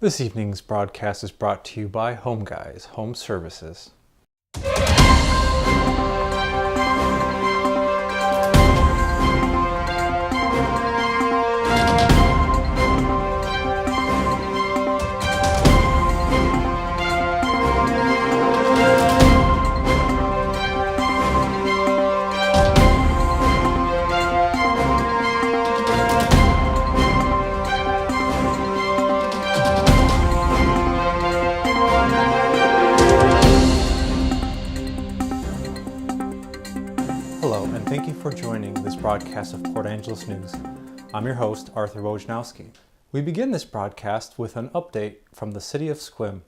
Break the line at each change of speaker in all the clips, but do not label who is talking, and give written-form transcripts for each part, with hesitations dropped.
This evening's broadcast is brought to you by Home Guys Home Services. Hello, and thank you for joining this broadcast of Port Angeles News. I'm your host, Arthur Wojnowski. We begin this broadcast with an update from the City of Sequim.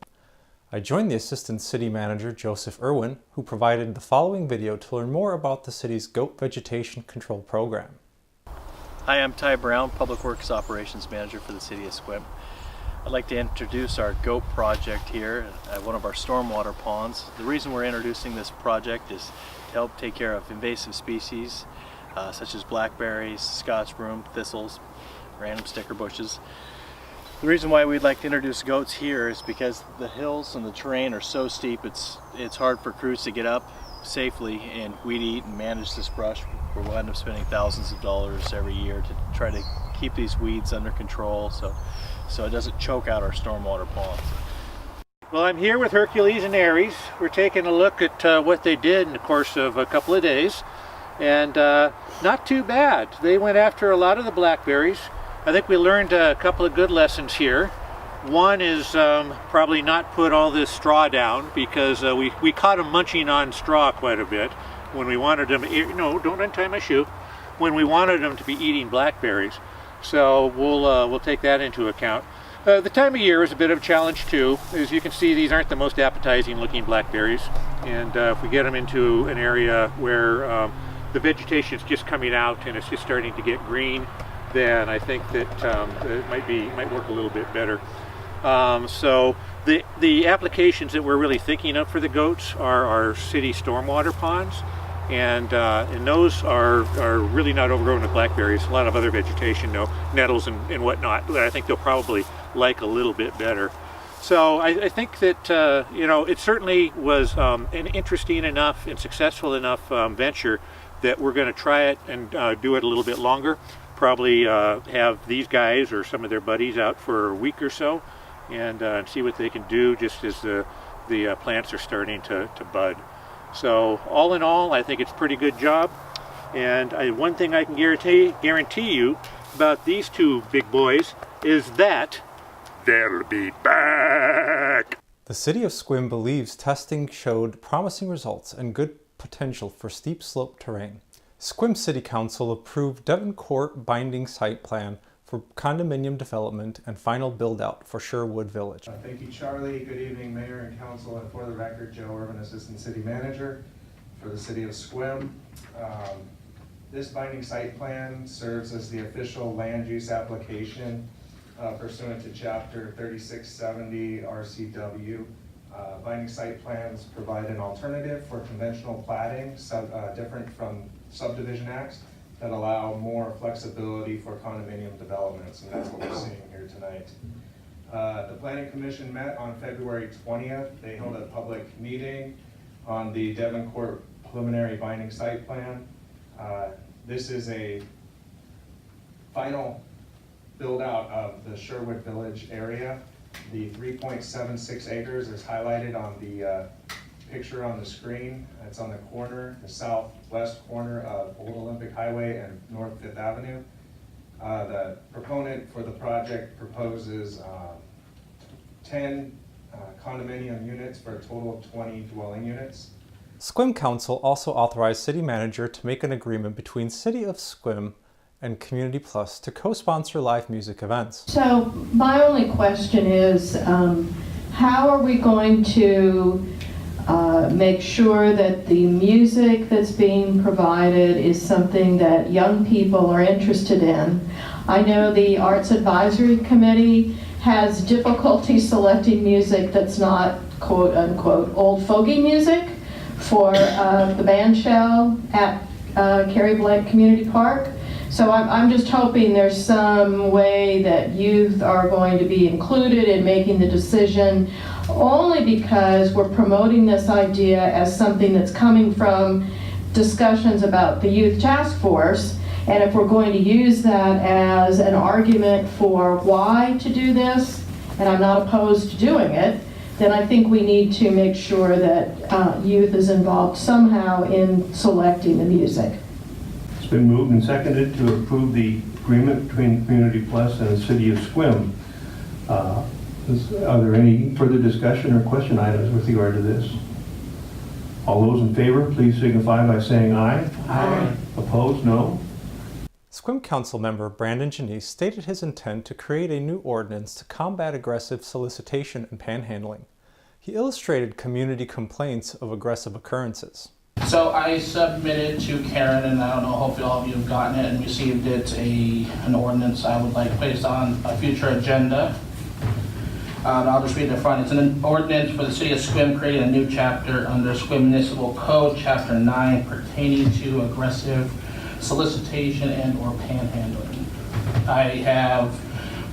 I joined the Assistant City Manager, Joseph Irwin, who provided the following video to learn more about the city's goat vegetation control program.
Hi, I'm Ty Brown, Public Works Operations Manager for the City of Sequim. I'd like to introduce our goat project here at one of our stormwater ponds. The reason we're introducing this project is to help take care of invasive species such as blackberries, Scotch broom, thistles, random sticker bushes. The reason why we'd like to introduce goats here is because the hills and the terrain are so steep it's hard for crews to get up safely and weed eat and manage this brush. We'll end up spending thousands of dollars every year to try to keep these weeds under control so it doesn't choke out our stormwater ponds.
Well, I'm here with Hercules and Aries. We're taking a look at what they did in the course of a couple of days, and not too bad. They went after a lot of the blackberries. I think we learned a couple of good lessons here. One is probably not put all this straw down, because we caught them munching on straw quite a bit when we wanted them, no, don't untie my shoe, when we wanted them to be eating blackberries. So we'll take that into account. The time of year is a bit of a challenge too. As you can see, these aren't the most appetizing looking blackberries, and if we get them into an area where the vegetation is just coming out and it's just starting to get green, then I think that it might work a little bit better. So the applications that we're really thinking of for the goats are our city stormwater ponds, and those are really not overgrown with blackberries. A lot of other vegetation, nettles and whatnot, that I think they'll probably like a little bit better. So I think that it certainly was an interesting enough and successful enough venture that we're going to try it and do it a little bit longer. Probably have these guys or some of their buddies out for a week or so and see what they can do just as the plants are starting to bud. So all in all, I think it's a pretty good job. And one thing I can guarantee you about these two big boys is that they'll be back.
The City of Sequim believes testing showed promising results and good potential for steep slope terrain. Sequim City Council approved Devon Court binding site plan for condominium development and final build-out for Sherwood Village.
Thank you, Charlie. Good evening, Mayor and Council, and for the record, Joe Irvin, Assistant City Manager for the City of Sequim. This binding site plan serves as the official land use application pursuant to Chapter 3670 RCW. Binding site plans provide an alternative for conventional platting, different from subdivision acts, that allow more flexibility for condominium developments, and that's what we're seeing here tonight. The Planning Commission met on February 20th. They held a public meeting on the Devon Court preliminary binding site plan. This is a final build out of the Sherwood Village area. The 3.76 acres is highlighted on the picture on the screen. It's on the corner, the southwest corner of Old Olympic Highway and North 5th Avenue. The proponent for the project proposes 10 condominium units for a total of 20 dwelling units.
Sequim Council also authorized City Manager to make an agreement between City of Sequim and Community Plus to co-sponsor live music events.
So my only question is, how are we going to make sure that the music that's being provided is something that young people are interested in? I know the Arts Advisory Committee has difficulty selecting music that's not quote unquote old fogey music for the band shell at Carrie Blake Community Park. So I'm just hoping there's some way that youth are going to be included in making the decision, only because we're promoting this idea as something that's coming from discussions about the youth task force. And if we're going to use that as an argument for why to do this, and I'm not opposed to doing it, then I think we need to make sure that youth is involved somehow in selecting the music.
It's been moved and seconded to approve the agreement between Community Plus and the City of Sequim. Are there any further discussion or question items with regard to this? All those in favor, please signify by saying aye.
Aye.
Opposed, no.
Sequim Council member Brandon Janice stated his intent to create a new ordinance to combat aggressive solicitation and panhandling. He illustrated community complaints of aggressive occurrences.
So I submitted to Karen, and I don't know, hopefully all of you have gotten it and received it, an ordinance I would like placed on a future agenda. I'll just read the front. It's an ordinance for the City of Sequim creating a new chapter under Sequim Municipal Code, Chapter 9, pertaining to aggressive solicitation and or panhandling. I have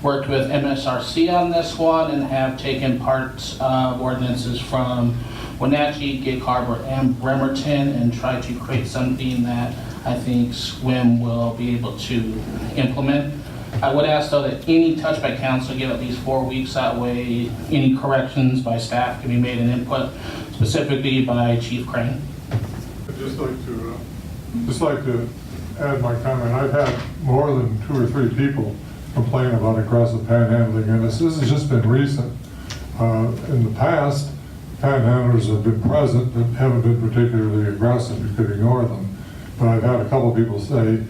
worked with MSRC on this one and have taken parts of ordinances from Wenatchee, Gig Harbor, and Bremerton and tried to create something that I think Sequim will be able to implement. I would ask though that any touch by council give at least 4 weeks, that way any corrections by staff can be made and input, specifically by Chief Crane.
I'd just like to add my comment. I've had more than 2 or 3 people complain about aggressive panhandling, and this has just been recent. In the past, panhandlers have been present but haven't been particularly aggressive. You could ignore them. But I've had a couple people say,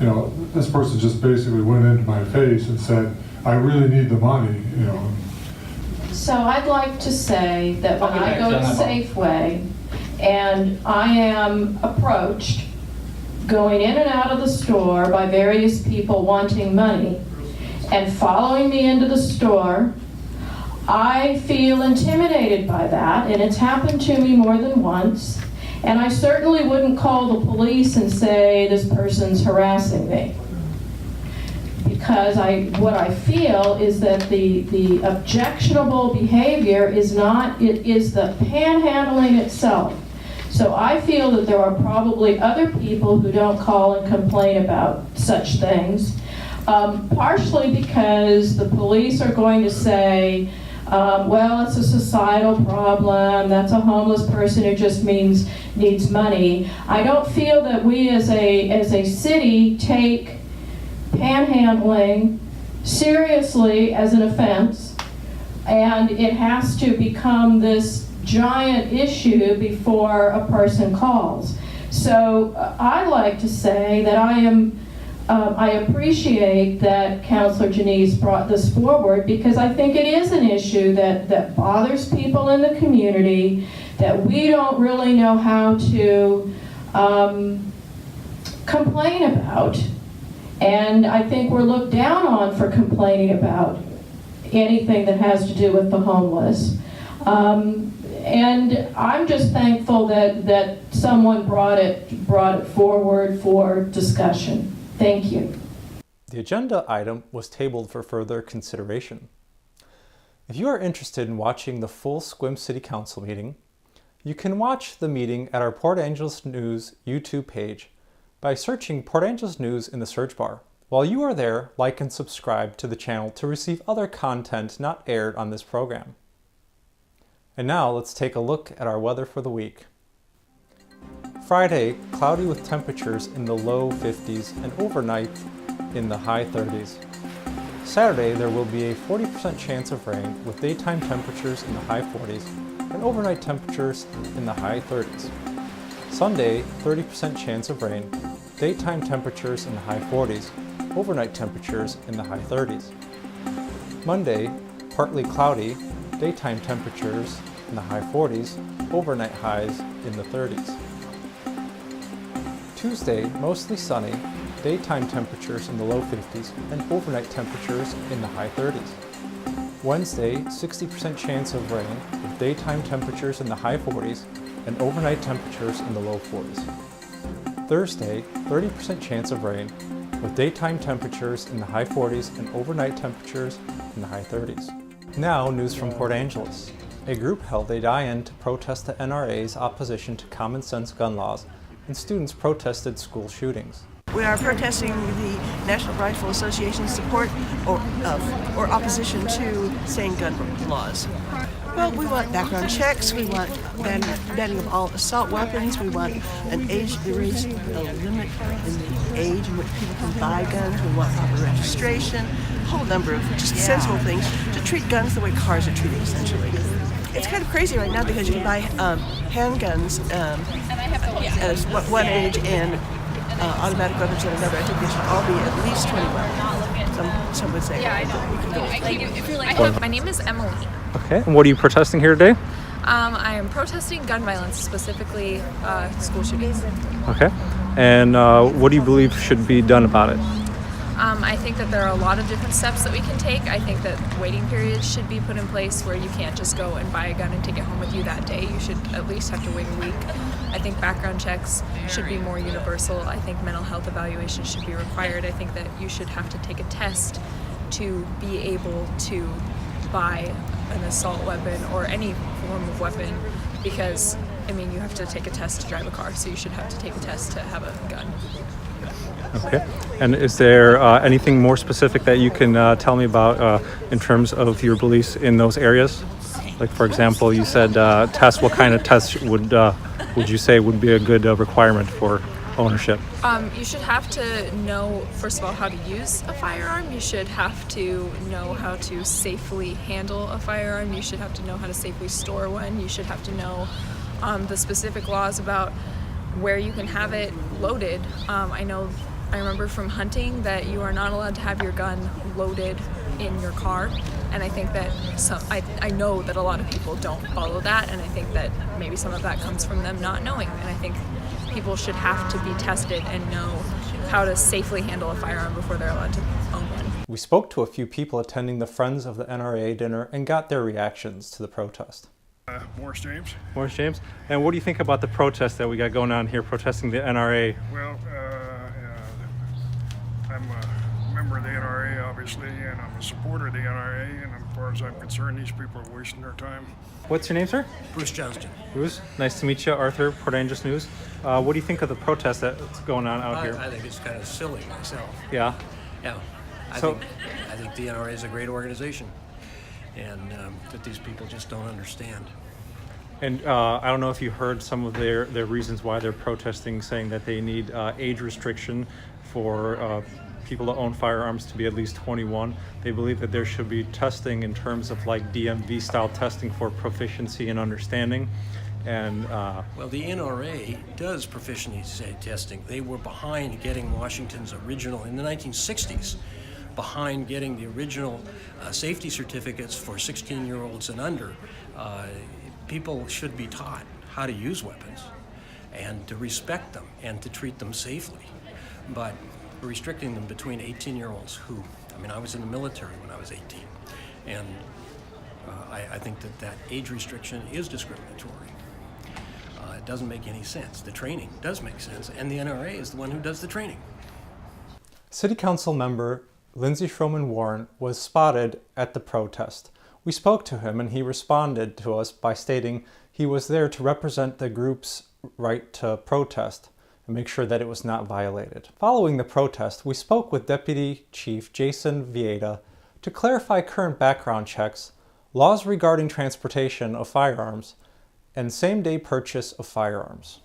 you know, this person just basically went into my face and said, I really need the money, you know.
So I'd like to say that when I go to Safeway and I am approached going in and out of the store by various people wanting money and following me into the store, I feel intimidated by that, and it's happened to me more than once. And I certainly wouldn't call the police and say this person's harassing me. Because what I feel is that the objectionable behavior is not, it is the panhandling itself. So I feel that there are probably other people who don't call and complain about such things. Partially because the police are going to say, well, it's a societal problem, that's a homeless person who just needs money. I don't feel that we as a city take panhandling seriously as an offense, and it has to become this giant issue before a person calls. So I like to say that I appreciate that Councilor Janice brought this forward, because I think it is an issue that bothers people in the community, that we don't really know how to complain about. And I think we're looked down on for complaining about anything that has to do with the homeless. And I'm just thankful that someone brought it forward for discussion. Thank you.
The agenda item was tabled for further consideration. If you are interested in watching the full Sequim City Council meeting, you can watch the meeting at our Port Angeles News YouTube page by searching Port Angeles News in the search bar. While you are there, like and subscribe to the channel to receive other content not aired on this program. And now let's take a look at our weather for the week. Friday, cloudy with temperatures in the low 50s and overnight in the high 30s. Saturday, there will be a 40% chance of rain with daytime temperatures in the high 40s and overnight temperatures in the high 30s. Sunday, 30% chance of rain, daytime temperatures in the high 40s, overnight temperatures in the high 30s. Monday, partly cloudy, daytime temperatures in the high 40s, overnight highs in the 30s. Tuesday, mostly sunny, daytime temperatures in the low 50s and overnight temperatures in the high 30s. Wednesday, 60% chance of rain with daytime temperatures in the high 40s and overnight temperatures in the low 40s. Thursday, 30% chance of rain with daytime temperatures in the high 40s and overnight temperatures in the high 30s. Now, news from Port Angeles. A group held a die-in to protest the NRA's opposition to common sense gun laws, and students protested school shootings.
We are protesting the National Rifle Association's support or opposition to sane gun laws. Well, we want background checks, we want banning of all assault weapons, we want an age limit in the age in which people can buy guns, we want proper registration, a whole number of just sensible things to treat guns the way cars are treated, essentially. It's kind of crazy right now because you can buy handguns at one age and automatic weapons at another. I think they should all be at least 21. Some would say.
My name is Emily.
Okay, and what are you protesting here today?
I am protesting gun violence, specifically school shootings.
Okay, and what do you believe should be done about it?
I think that there are a lot of different steps that we can take. I think that waiting periods should be put in place where you can't just go and buy a gun and take it home with you that day. You should at least have to wait a week. I think background checks should be more universal. I think mental health evaluations should be required. I think that you should have to take a test to be able to buy an assault weapon or any form of weapon because, I mean, you have to take a test to drive a car, so you should have to take a test to have a gun.
Okay, and is there anything more specific that you can tell me about in terms of your beliefs in those areas? Like, for example, you said tests. What kind of tests would you say would be a good requirement for ownership?
You should have to know, first of all, how to use a firearm. You should have to know how to safely handle a firearm. You should have to know how to safely store one. You should have to know the specific laws about where you can have it loaded. I remember from hunting that you are not allowed to have your gun loaded in your car, and I think that I know that a lot of people don't follow that, and I think that maybe some of that comes from them not knowing, and I think people should have to be tested and know how to safely handle a firearm before they're allowed to own one.
We spoke to a few people attending the Friends of the NRA dinner and got their reactions to the protest.
Morris James.
Morris James. And what do you think about the protest that we got going on here protesting the NRA?
Well, I'm a member of the NRA, obviously, and I'm a supporter of the NRA, and as far as I'm concerned, these people are wasting their time.
What's your name, sir?
Bruce Johnston.
Bruce, nice to meet you. Arthur, Port Angeles News. What do you think of the protest that's going on out here?
I think it's kind of silly myself.
Yeah?
Yeah. I think the NRA is a great organization, and that these people just don't understand.
And I don't know if you heard some of their reasons why they're protesting, saying that they need age restriction for people to own firearms to be at least 21. They believe that there should be testing in terms of like DMV style testing for proficiency and understanding. And
well, the NRA does proficiency testing. They were behind getting Washington's original, in the 1960s, behind getting the original safety certificates for 16-year-olds and under. People should be taught how to use weapons and to respect them and to treat them safely. But restricting them between 18-year-olds who, I was in the military when I was 18, and I think that age restriction is discriminatory. It doesn't make any sense. The training does make sense, and the NRA is the one who does the training.
City Council member Lindsay Schromen-Wawrin was spotted at the protest. We spoke to him and he responded to us by stating he was there to represent the group's right to protest and make sure that it was not violated. Following the protest, we spoke with Deputy Chief Jason Vieta to clarify current background checks, laws regarding transportation of firearms, and same-day purchase of firearms.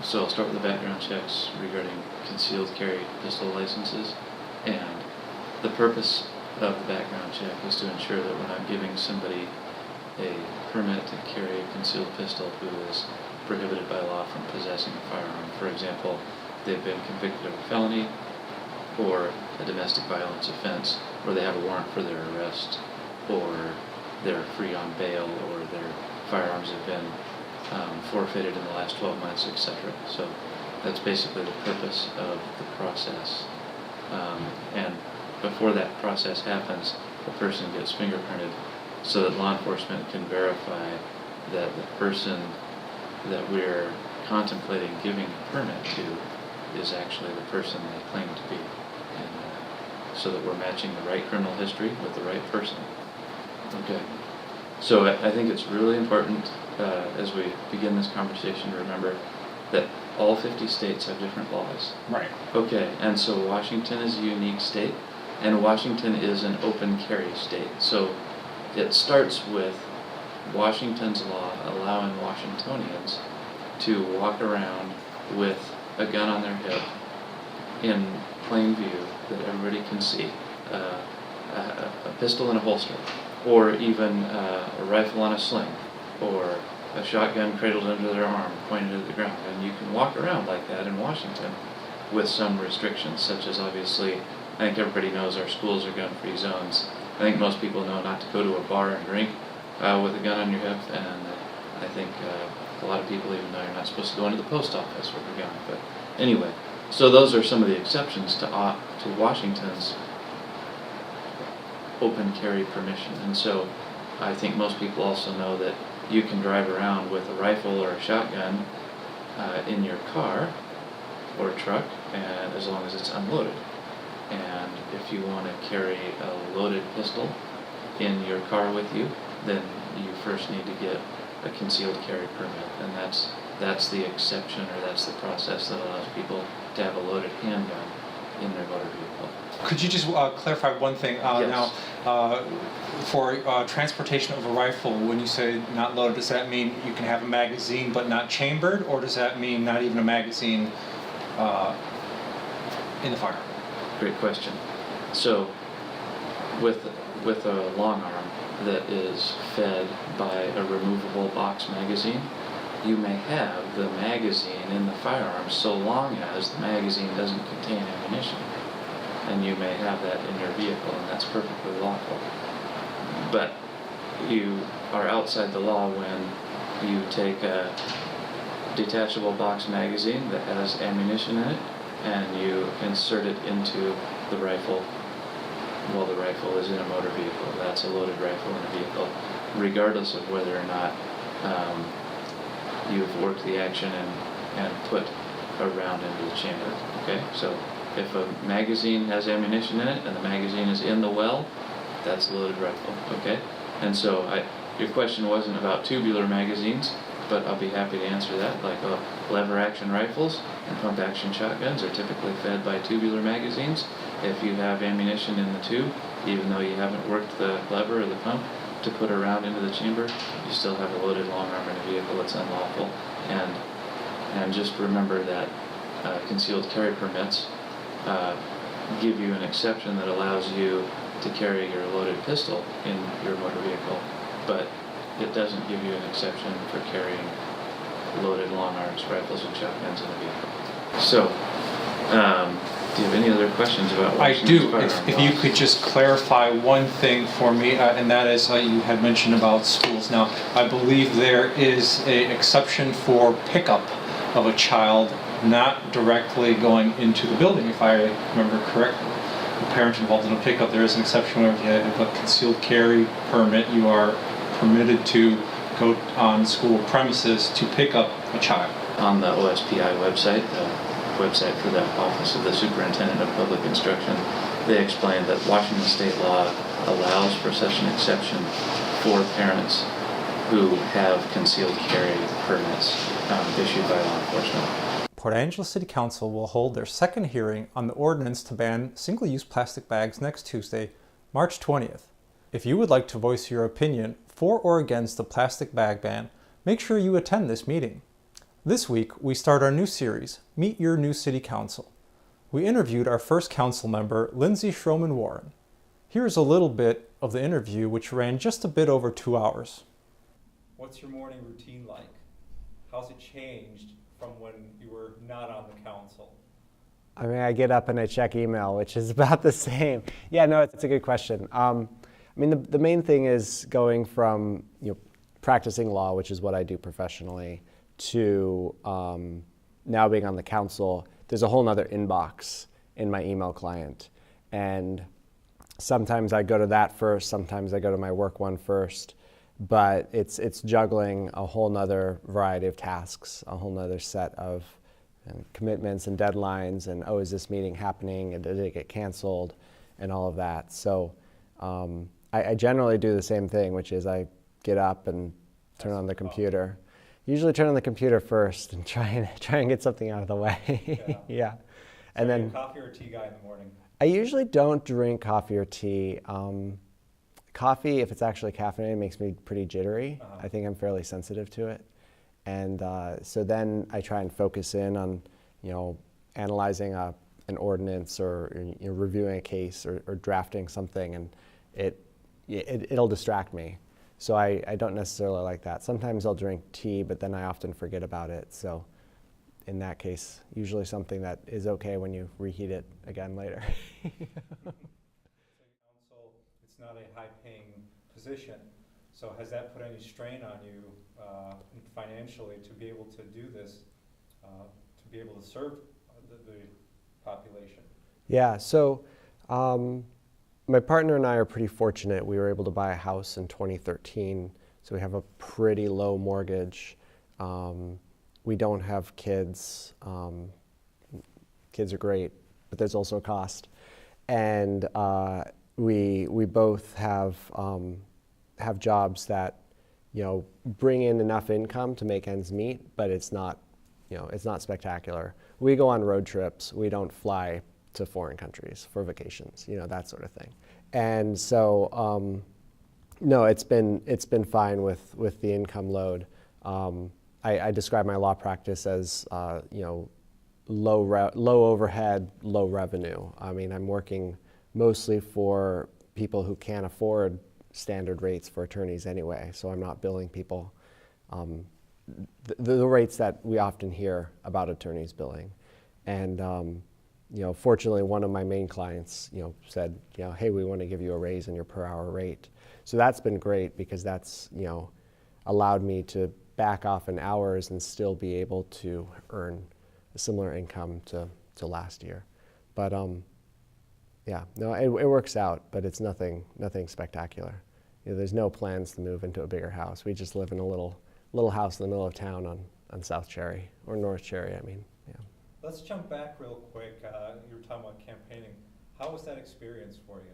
So I'll start with the background checks regarding concealed carry pistol licenses, and the purpose of the background check is to ensure that we're not giving somebody a permit to carry a concealed pistol who is prohibited by law from possessing a firearm. For example, they've been convicted of a felony or a domestic violence offense, or they have a warrant for their arrest, or they're free on bail, or their firearms have been forfeited in the last 12 months, etc. So that's basically the purpose of the process. And before that process happens, the person gets fingerprinted so that law enforcement can verify that the person that we're contemplating giving a permit to is actually the person they claim to be, and so that we're matching the right criminal history with the right person. Okay. So I think it's really important as we begin this conversation to remember that all 50 states have different laws.
Right.
Okay, and so Washington is a unique state, and Washington is an open carry state. So it starts with Washington's law allowing Washingtonians to walk around with a gun on their hip in plain view that everybody can see, a pistol in a holster, or even a rifle on a sling, or a shotgun cradled under their arm, pointed at the ground. And you can walk around like that in Washington with some restrictions, such as obviously, I think everybody knows our schools are gun-free zones. I think most people know not to go to a bar and drink with a gun on your hip, and I think a lot of people even know you're not supposed to go into the post office with a gun. But anyway, so those are some of the exceptions to Washington's open carry permission. And so I think most people also know that you can drive around with a rifle or a shotgun in your car or a truck, and as long as it's unloaded. And if you want to carry a loaded pistol in your car with you, then you first need to get a concealed carry permit, and that's the exception, or that's the process that allows people to have a loaded handgun in their motor vehicle.
Could you just clarify one thing?
Yes.
Now, for transportation of a rifle, when you say not loaded, does that mean you can have a magazine but not chambered, or does that mean not even a magazine in the firearm?
Great question. So, with a long arm that is fed by a removable box magazine, you may have the magazine in the firearm so long as the magazine doesn't contain ammunition. And you may have that in your vehicle, and that's perfectly lawful. But you are outside the law when you take a detachable box magazine that has ammunition in it, and you insert it into the rifle while the rifle is in a motor vehicle. That's a loaded rifle in a vehicle, regardless of whether or not you've worked the action and put a round into the chamber. Okay, so if a magazine has ammunition in it and the magazine is in the well, that's a loaded rifle. Okay, and so your question wasn't about tubular magazines, but I'll be happy to answer that. Like lever action rifles and pump action shotguns are typically fed by tubular magazines. If you have ammunition in the tube, even though you haven't worked the lever or the pump to put a round into the chamber, you still have a loaded long arm in a vehicle. It's unlawful. And just remember that concealed carry permits give you an exception that allows you to carry your loaded pistol in your motor vehicle, but it doesn't give you an exception for carrying loaded long arms, rifles, and shotguns in a vehicle. So, do you have any other questions about Washington's
I do.
firearm
If you
laws?
could just clarify one thing for me, and that is you had mentioned about schools. Now, I believe there is an exception for pickup of a child not directly going into the building, if I remember correctly. The parent involved in a pickup, there is an exception where if you have a concealed carry permit, you are permitted to go on school premises to pick up a child.
On the OSPI website, the website for the Office of the Superintendent of Public Instruction, they explain that Washington state law allows for such an exception for parents who have concealed carry permits issued by law enforcement.
Port Angeles City Council will hold their second hearing on the ordinance to ban single-use plastic bags next Tuesday, March 20th. If you would like to voice your opinion for or against the plastic bag ban, make sure you attend this meeting. This week, we start our new series, Meet Your New City Council. We interviewed our first council member, Lindsay Schromen-Wawrin. Here's a little bit of the interview, which ran just a bit over 2 hours. What's your morning routine like? How's it changed from when you were not on the council?
I mean, I get up and I check email, which is about the same. Yeah, no, it's a good question. I mean, the main thing is going from practicing law, which is what I do professionally, to now being on the council. There's a whole nother inbox in my email client. And sometimes I go to that first, sometimes I go to my work one first. But it's juggling a whole nother variety of tasks, a whole nother set of and commitments and deadlines, and oh, is this meeting happening, and did it get canceled, and all of that. So I generally do the same thing, which is I get up and turn on the computer. Usually turn on the computer first and try and get something out of the way. Yeah. And then
coffee or tea guy in the morning?
I usually don't drink coffee or tea. Coffee, if it's actually caffeinated, makes me pretty jittery. I think I'm fairly sensitive to it. And so then I try and focus in on, analyzing an ordinance or reviewing a case or drafting something, and it'll distract me. So I don't necessarily like that. Sometimes I'll drink tea, but then I often forget about it. So in that case, usually something that is okay when you reheat it again later.
Council, it's not a high-paying position. So has that put any strain on you financially to be able to do this, to be able to serve the population?
Yeah, so my partner and I are pretty fortunate. We were able to buy a house in 2013, so we have a pretty low mortgage. We don't have kids. Kids are great, but there's also a cost. And we both have jobs that bring in enough income to make ends meet, but it's not spectacular. We go on road trips. We don't fly to foreign countries for vacations, that sort of thing. And so, no, it's been fine with the income load. I describe my law practice as low overhead, low revenue. I mean, I'm working mostly for people who can't afford standard rates for attorneys anyway, so I'm not billing people the rates that we often hear about attorneys billing. And fortunately, one of my main clients said, hey, we want to give you a raise in your per hour rate. So that's been great, because that's allowed me to back off in hours and still be able to earn a similar income to last year. But yeah, no, it works out, but it's nothing spectacular. There's no plans to move into a bigger house. We just live in a little house in the middle of town on South Cherry, or North Cherry, I mean. Yeah.
Let's jump back real quick. You were talking about campaigning. How was that experience for you?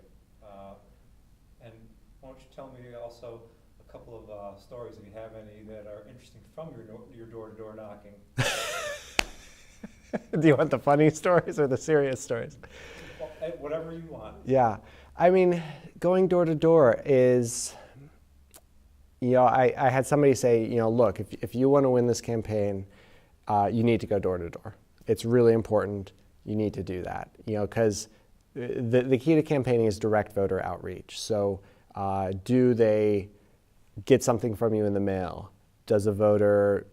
And why don't you tell me also a couple of stories, if you have any, that are interesting from your door-to-door knocking?
Do you want the funny stories or the serious stories?
Well, whatever you want.
Yeah. I mean, going door to door is, I had somebody say, look, if you want to win this campaign, you need to go door to door. It's really important. You need to do that, because the key to campaigning is direct voter outreach. So do they get something from you in the mail? Does a voter,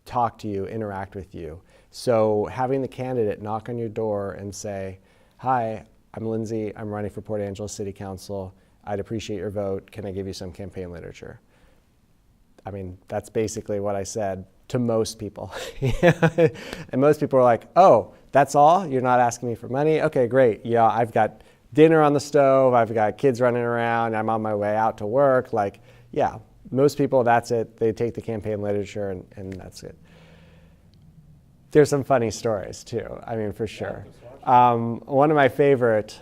talk to you, interact with you? So having the candidate knock on your door and say, hi, I'm Lindsay, I'm running for Port Angeles City Council. I'd appreciate your vote. Can I give you some campaign literature? I mean, that's basically what I said to most people. And most people are like, oh, that's all? You're not asking me for money? Okay, great. Yeah, I've got dinner on the stove. I've got kids running around. I'm on my way out to work. Like, yeah, most people, that's it. They take the campaign literature and that's it. There's some funny stories too, I mean, for sure. One of my favorite,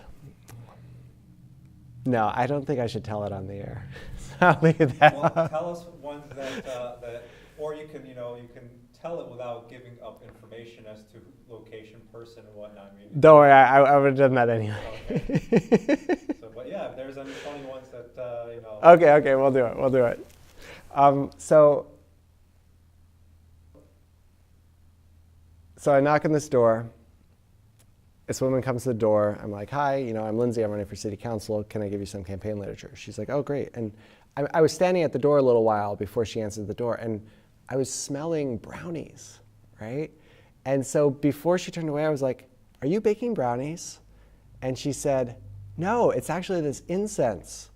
no, I don't think I should tell it on the air. So I'll leave that.
Well, tell us ones that, or you can tell it without giving up information as to location, person, and whatnot. I mean,
don't worry, I would have done that anyway.
Okay. So, but yeah, if there's any funny ones that,
Okay, we'll do it. So I knock on this door. This woman comes to the door. I'm like, hi, I'm Lindsay. I'm running for city council. Can I give you some campaign literature? She's like, oh, great. And I was standing at the door a little while before she answered the door, and I was smelling brownies, right? And so before she turned away, I was like, are you baking brownies? And she said, no, it's actually this incense.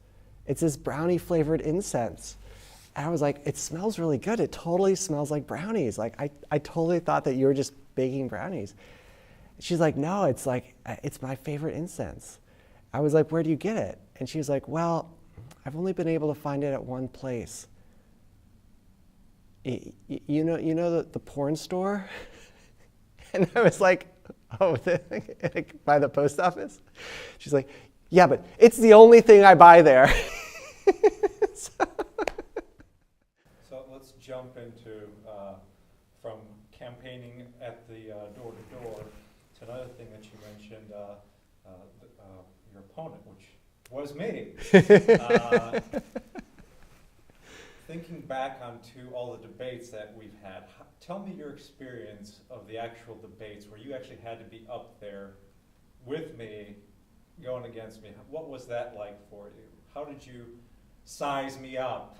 It's this brownie flavored incense. And I was like, it smells really good. It totally smells like brownies. Like, I totally thought that you were just baking brownies. She's like, no, it's my favorite incense. I was like, where do you get it? And she was like, well, I've only been able to find it at one place. You know the porn store? And I was like, oh, by the post office? She's like, yeah, but it's the only thing I buy there.
So let's jump into from campaigning at the door-to-door to another thing that you mentioned, your opponent, which was me. Thinking back onto all the debates that we've had, tell me your experience of the actual debates where you actually had to be up there with me, going against me. What was that like for you? How did you size me up?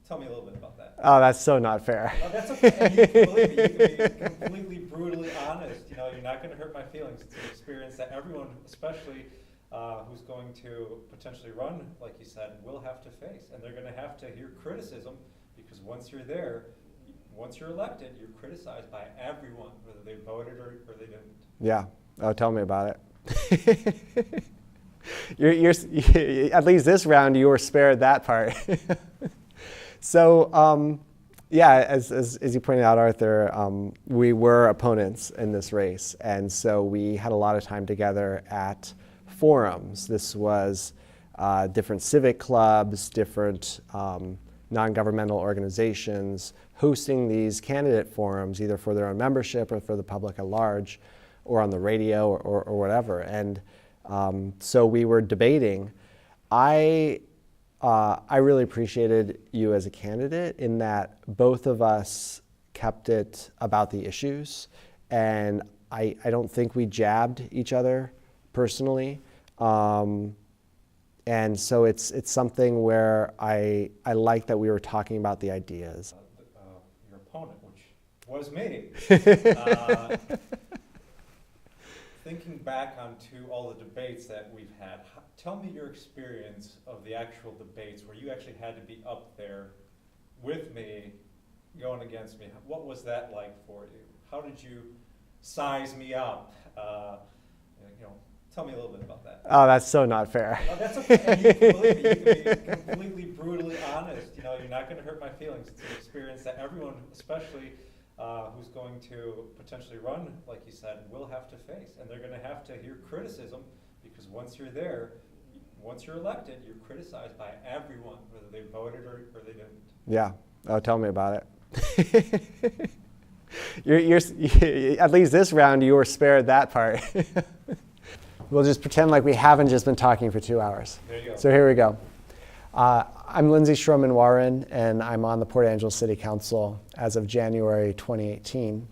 Tell me a little bit about that.
Oh, that's so not fair.
Oh, that's okay. And you can believe me. You can be completely brutally honest. You're not going to hurt my feelings. It's an experience that everyone, especially who's going to potentially run, like you said, will have to face. And they're going to have to hear criticism, because once you're there, once you're elected, you're criticized by everyone, whether they voted or they didn't.
Yeah. Oh, tell me about it. you're at least this round, you were spared that part. So, yeah, as you pointed out, Arthur, we were opponents in this race. And so we had a lot of time together at forums. This was different civic clubs, different non-governmental organizations hosting these candidate forums, either for their own membership or for the public at large, or on the radio or whatever. And so we were debating. I really appreciated you as a candidate in that both of us kept it about the issues, and I don't think we jabbed each other personally. And so it's something where I like that we were talking about the ideas.
Your opponent, which was me. Thinking back onto all the debates that we've had, tell me your experience of the actual debates where you actually had to be up there with me, going against me. What was that like for you? How did you size me up? Tell me a little bit about that.
Oh, that's so not fair.
Oh, that's okay. And you can believe me. You can be completely brutally honest. You're not going to hurt my feelings. It's an experience that everyone, especially who's going to potentially run, like you said, will have to face. And they're going to have to hear criticism, because once you're there, once you're elected, you're criticized by everyone, whether they voted or they didn't.
Yeah. Oh, tell me about it. you're at least this round, you were spared that part. We'll just pretend like we haven't just been talking for 2 hours.
There you go.
So here we go. I'm schromen-wawrin, and I'm on the Port Angeles City Council as of January 2018.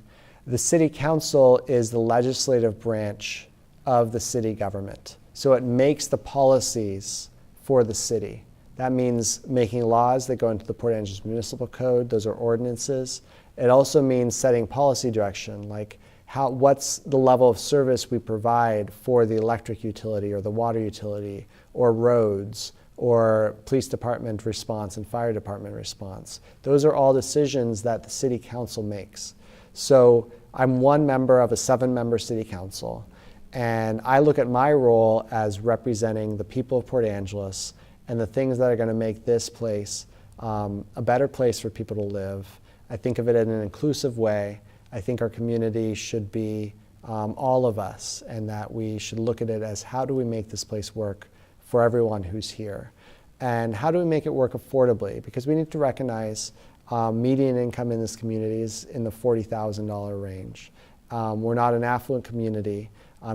The City Council is the legislative branch of the city government. So it makes the policies for the city. That means making laws that go into the Port Angeles Municipal Code. Those are ordinances. It also means setting policy direction, like what's the level of service we provide for the electric utility or the water utility or roads or police department response and fire department response. Those are all decisions that the city council makes. So I'm one member of a 7-member city council, and I look at my role as representing the people of Port Angeles and the things that are going to make this place a better place for people to live. I think of it in an inclusive way. I think our community should be all of us, and that we should look at it as, how do we make this place work for everyone who's here? And how do we make it work affordably? Because we need to recognize median income in this community is in the $40,000 range. We're not an affluent community,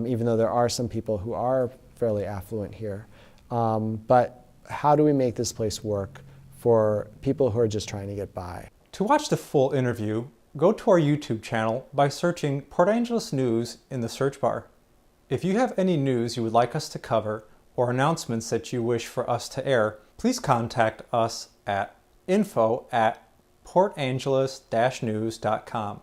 even though there are some people who are fairly affluent here. But how do we make this place work for people who are just trying to get by?
To watch the full interview, go to our YouTube channel by searching Port Angeles News in the search bar. If you have any news you would like us to cover or announcements that you wish for us to air, please contact us at info@portangeles-news.com.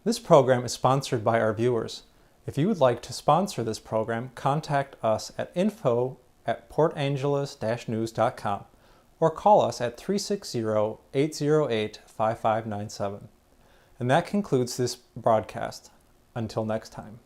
This program is sponsored by our viewers. If you would like to sponsor this program, contact us at info@portangeles-news.com or call us at 360-808-5597. And that concludes this broadcast. Until next time.